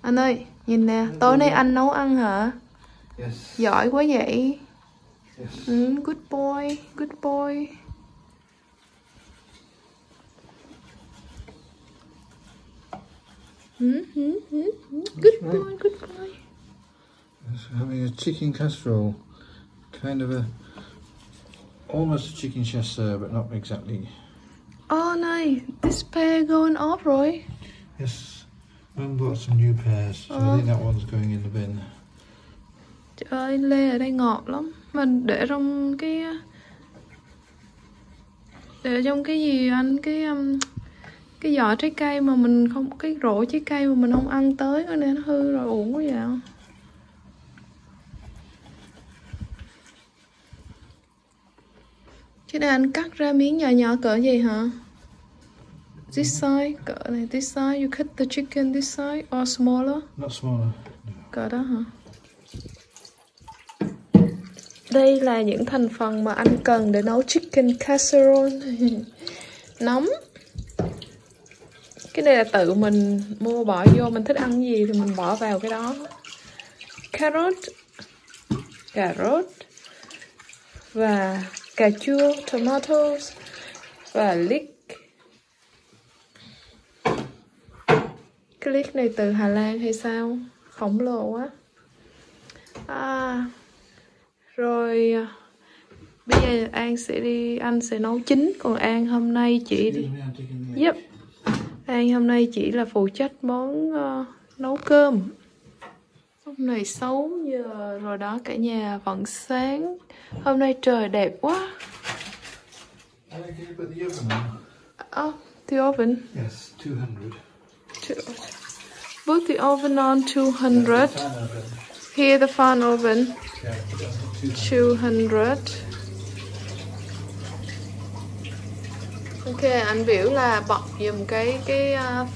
Anh ơi, nhìn nè, tối nay anh nấu ăn hả? Yes. Giỏi quá vậy. Yes. Good boy, good boy. Good boy, good boy. Yes, having a chicken casserole, kind of almost a chicken casserole, but not exactly. Oh này, this pear going off rồi. Yes, Mum bought some new pears, so I think that one's going in the bin. Trời ơi, lê ở đây ngọt lắm. Mình để trong cái gì anh, cái giỏ trái cây mà mình không, cái rổ trái cây mà mình không ăn tới nên nó hư rồi, uổng quá vậy. Cái này anh cắt ra miếng nhỏ nhỏ cỡ gì hả? This size, cỡ này, this size, you cut the chicken this size or smaller? Not smaller. No. Cỡ đó hả? Đây là những thành phần mà anh cần để nấu chicken casserole. Nóng. Cái này là tự mình mua bỏ vô, mình thích ăn gì thì mình bỏ vào cái đó. Carrot và cà chua, tomatoes và leek. Cái leek này từ Hà Lan hay sao? Khổng lồ quá. Rồi bây giờ anh sẽ nấu chính, còn An hôm nay chỉ đi. Yep. An hôm nay chỉ là phụ trách món nấu cơm. Lúc này 6 giờ rồi đó, cả nhà vẫn sáng. Hôm nay trời đẹp quá. Oh, the oven. Yes, 200. Put the oven on 200. Here the fan oven. 200. Ok, anh biểu là bật dùm cái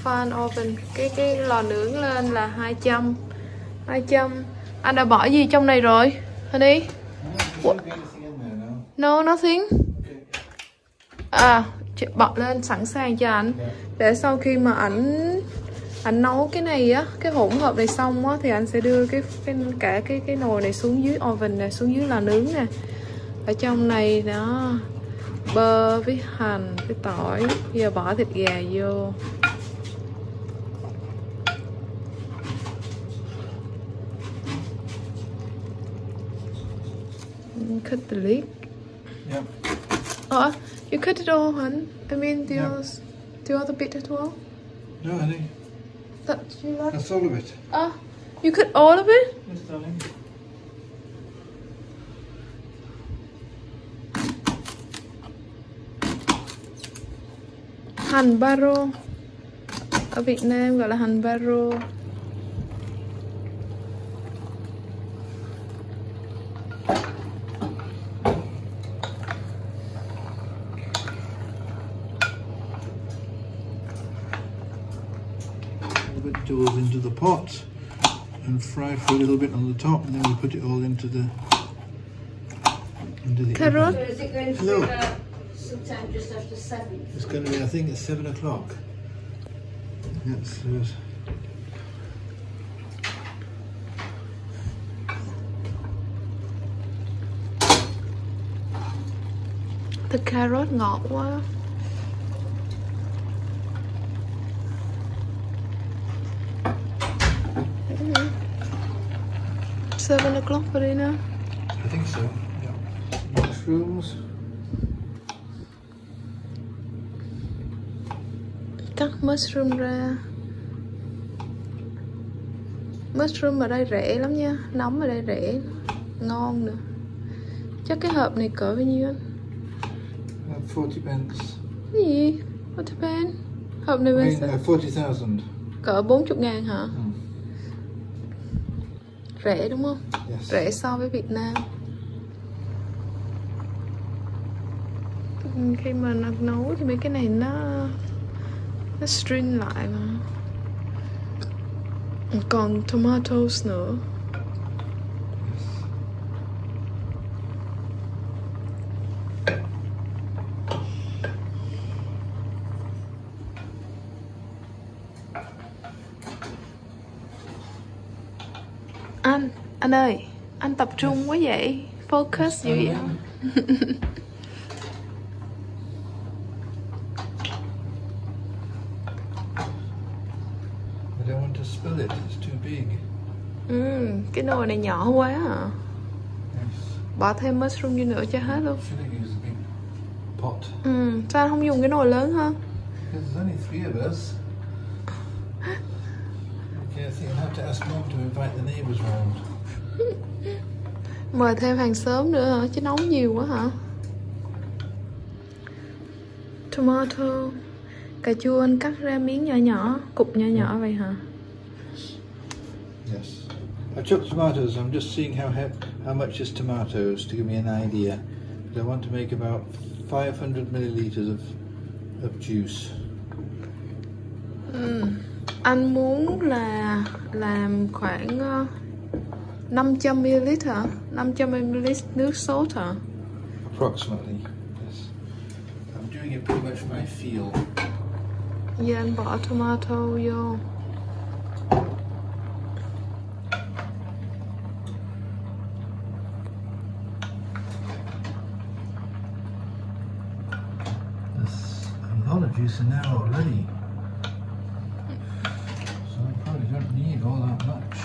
fan oven, cái lò nướng lên là 200. Anh đã bỏ gì trong này rồi? Honey? No, nothing. Bật lên sẵn sàng cho anh. Để sau khi mà anh nấu cái này á, cái hỗn hợp này xong á, thì anh sẽ đưa cả cái nồi này xuống dưới oven này, xuống dưới lò nướng nè. Ở trong này đó, bơ với hành với tỏi, giờ bỏ thịt gà vô. Cut the leek. Yep. Oh, you cut it all, hon. I mean the other bit as well. No, honey. That's all of it. You cut all of it? Yes, darling. Hành baro. Ở Việt Nam gọi là hành baro. Goes into the pot and fry for a little bit on the top, and then we put it all into the carrot. So is it going to be sometime just after 7? It's going to be, I think, at 7 o'clock. Yes. The carrot ngọt quá. Seven o'clock for dinner. I think so. Yeah. Mushrooms. Cắt mushroom ra. Mushroom ở đây rẻ lắm nha, nấm ở đây rẻ, ngon nữa. Chắc cái hộp này cỡ bao nhiêu anh? 40 pence. Cái gì? 40 pence? Hộp này bao nhiêu? 40,000. Cỡ 40.000 hả? Rẻ đúng không? Yes. Rẻ so với Việt Nam. Khi mà nấu thì mấy cái này nó string lại mà. Còn tomatoes nữa. Anh ơi, anh tập trung quá vậy, focus dữ vậy. I don't want to spill it, it's too big. Cái nồi này nhỏ quá à. Yes. Bỏ thêm mushroom vô nữa cho hết luôn. Should I use a big pot? Sao anh không dùng cái nồi lớn hơn? Because there's only 3 of us. Okay, I think I'll have to ask Mum to invite the neighbours round. Mời thêm hàng xóm nữa hả? Chứ nấu nhiều quá hả? Tomato. Cà chua anh cắt ra miếng nhỏ nhỏ, cục nhỏ nhỏ vậy hả? Yes. I chopped tomatoes. I'm just seeing how much is tomatoes to give me an idea. But I want to make about 500 milliliters of juice. Anh muốn là làm khoảng 500ml hả? 500ml nước sốt hả? Approximately. Yes. I'm doing it pretty much by feel. Giờ anh bỏ tomato vô. There's a lot of juice in there already. So I probably don't need all that much.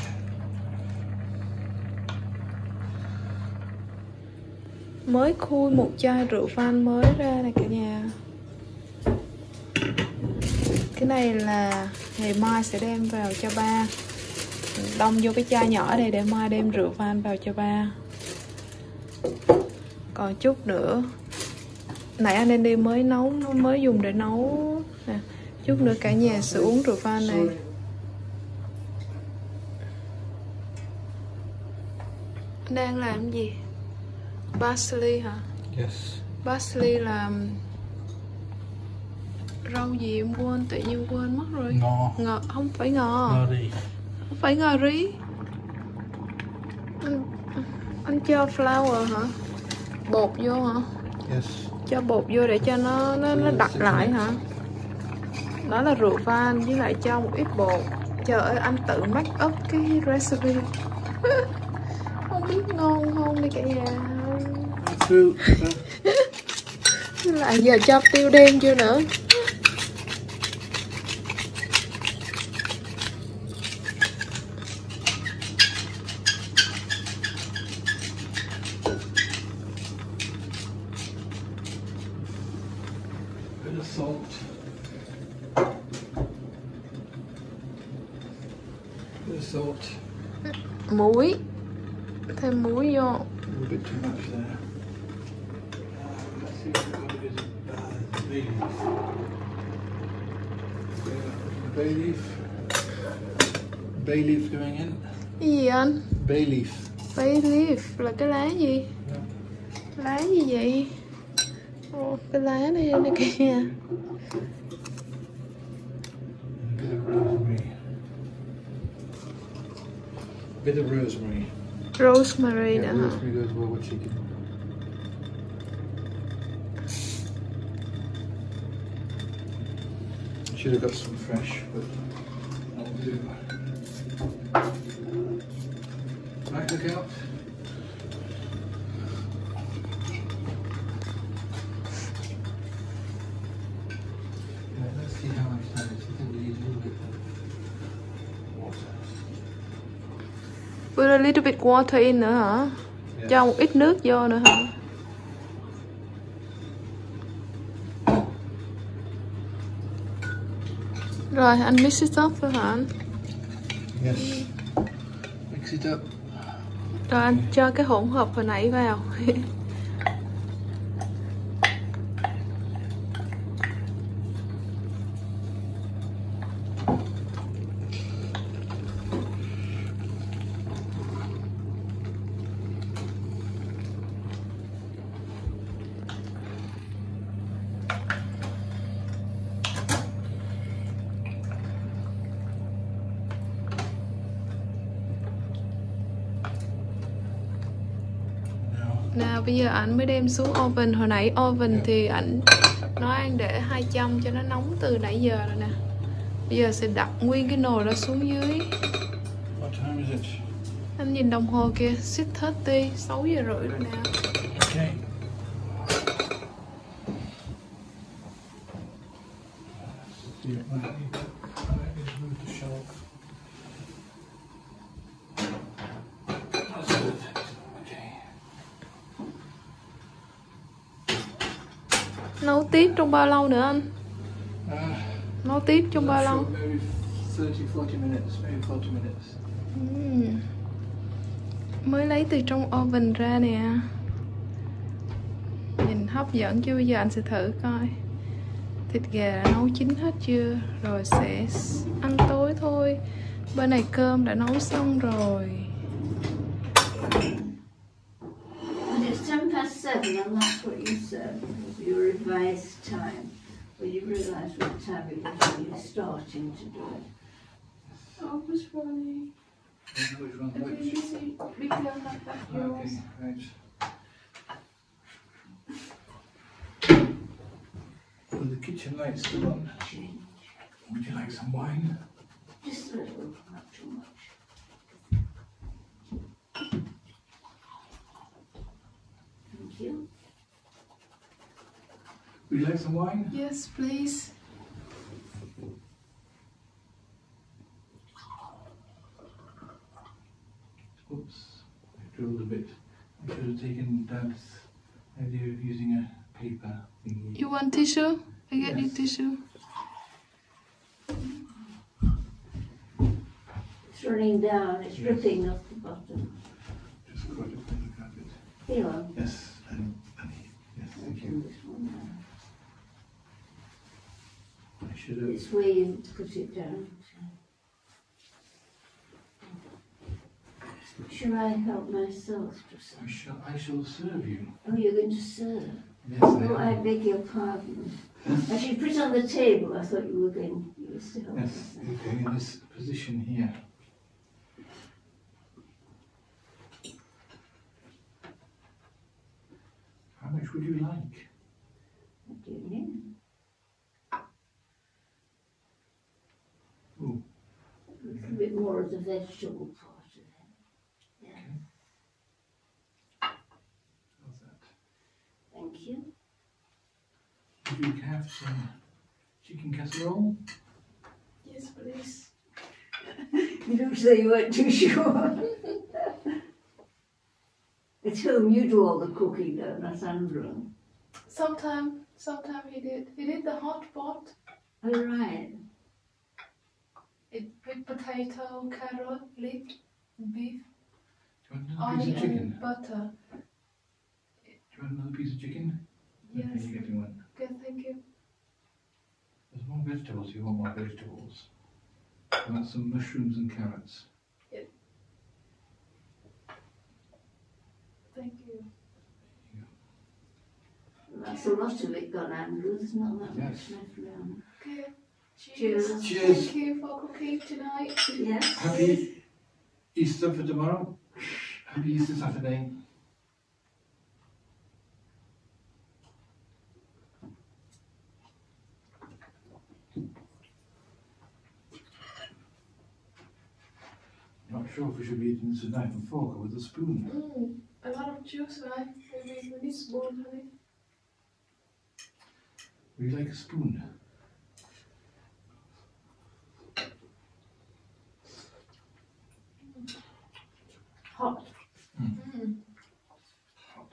Mới khui một chai rượu vang mới ra này cả nhà. Cái này là ngày mai sẽ đem vào cho ba. Đông vô cái chai nhỏ này để mai đem rượu vang vào cho ba. Còn chút nữa. Nãy anh Andy mới nấu, mới dùng để nấu nè. Chút nữa cả nhà sẽ uống rượu vang này. Anh đang làm gì? Parsley hả? Yes. Parsley là rau gì em quên, tự nhiên quên mất rồi. Ngò. Không phải ngò. Ngò ri. Không phải ngò rí. Anh cho flour hả? Bột vô hả? Yes. Cho bột vô để cho nó đặc lại hả? Đó là rượu vang với lại cho một ít bột. Trời ơi, anh tự make up cái recipe. Không biết ngon không đi cả nhà. Lại giờ cho tiêu đen chưa nữa. Bit of salt. Bit of salt. Muối. Thêm muối vô. A little bit too much there. Let's see if we've got a bit of bay leaf. Bay leaf. Bay leaf going in. Cái gì anh? Bay leaf. Bay leaf là cái lá gì? Yeah. Lá gì vậy? Ồ, cái lá này nè kìa. A bit of rosemary. A bit of rosemary. Rosemary Yeah, nữa hả? rosemary goes well with chicken. Should have got some fresh, but I'll do. Right, look out. Yeah, let's see how much time it is. I think we need a little bit of water. Put a little bit water in nữa hả? Yeah. Cho một ít nước vô nữa hả? Rồi anh mix it up phải hả anh? Yes. Mix it up. Rồi anh cho cái hỗn hợp hồi nãy vào. Nào bây giờ ảnh mới đem xuống oven. Hồi nãy oven thì ảnh nói anh để 200 cho nó nóng từ nãy giờ rồi nè. Bây giờ sẽ đặt nguyên cái nồi đó xuống dưới. What time is it? Anh Anh nhìn đồng hồ kìa, 6:30, 6:30 rồi nè. Okay. Nấu tiếp trong bao lâu nữa anh? Nấu tiếp trong bao lâu? Maybe 30-40 minutes, maybe 40 minutes. Mới lấy từ trong oven ra nè. Nhìn hấp dẫn chứ, bây giờ anh sẽ thử coi thịt gà đã nấu chín hết chưa, rồi sẽ ăn tối thôi. Bên này cơm đã nấu xong rồi. And it's 7:10 and that's what you said, your revised time. When you realise what time it was when you're starting to do it. Oh, what's funny? Which one? Be careful like that, yours. Okay, right. Well, the kitchen light's still on. Would you like some wine? Just a little, not too much. Thank you. Would you like some wine? Yes, please. Oops, I drilled a bit. I should have taken Dad's idea of using a paper thingy. You want tissue? I get you Yes. tissue. It's running down, it's dripping off the bottom. Just got it when you grab it. Here, Yes, and yes, thank you. this one now. I should have. It's where you put it down. Should I help myself to some? I shall serve you. Oh, you're going to serve? Yes, Oh, I am. beg your pardon. I should put it on the table. I thought you were to help Yes, us. okay, in this position here. How much would you like? What do you mean? Ooh, A little bit more of the vegetable part of it. Yeah, how's that? thank you. Would you have some chicken casserole? Yes, please. You don't say you weren't too sure. At home you do all the cooking, though, not Andrew. Sometime he did. He did the hot pot. Oh, right. It with potato, carrot, leek, beef, Do you want another piece of onion, chicken? butter. Do you want another piece of chicken? Yes. Okay, you're getting one. Okay, thank you. There's more vegetables. You want more vegetables? I want some mushrooms and carrots. Thank you. That's a lot of it gone, Andrew. There's not that Yes. much left around. Okay. Cheers. Cheers. Thank you for cooking tonight. Yes. Happy Easter for tomorrow. Happy Easter Saturday. Not sure if we should be eating this with a knife and fork or with a spoon. A lot of juice, right? Maybe we need spoon, honey. Would you like a spoon? Hot. Hot.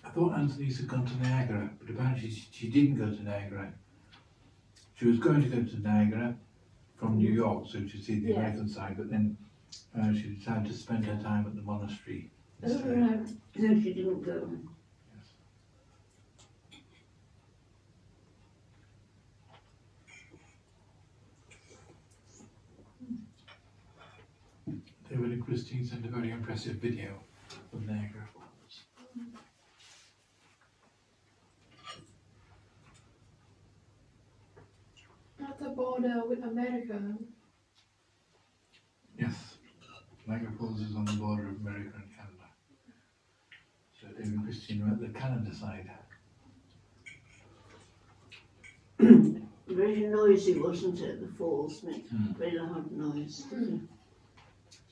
I thought Anthony's had gone to Niagara, but apparently she didn't go to Niagara. She was going to go to Niagara from New York, so to see the Yeah. American side, but then she decided to spend her time at the monastery Oh, instead. right. No, she didn't go. Yes. David and Christine sent a very impressive video of Niagara Falls. At the border with America. Yes. Niagara Falls is on the border of America and Canada. So Dave and Christine are at the Canada side. Very noisy, wasn't it, the falls? Very loud noise.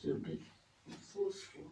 So a bit forceful.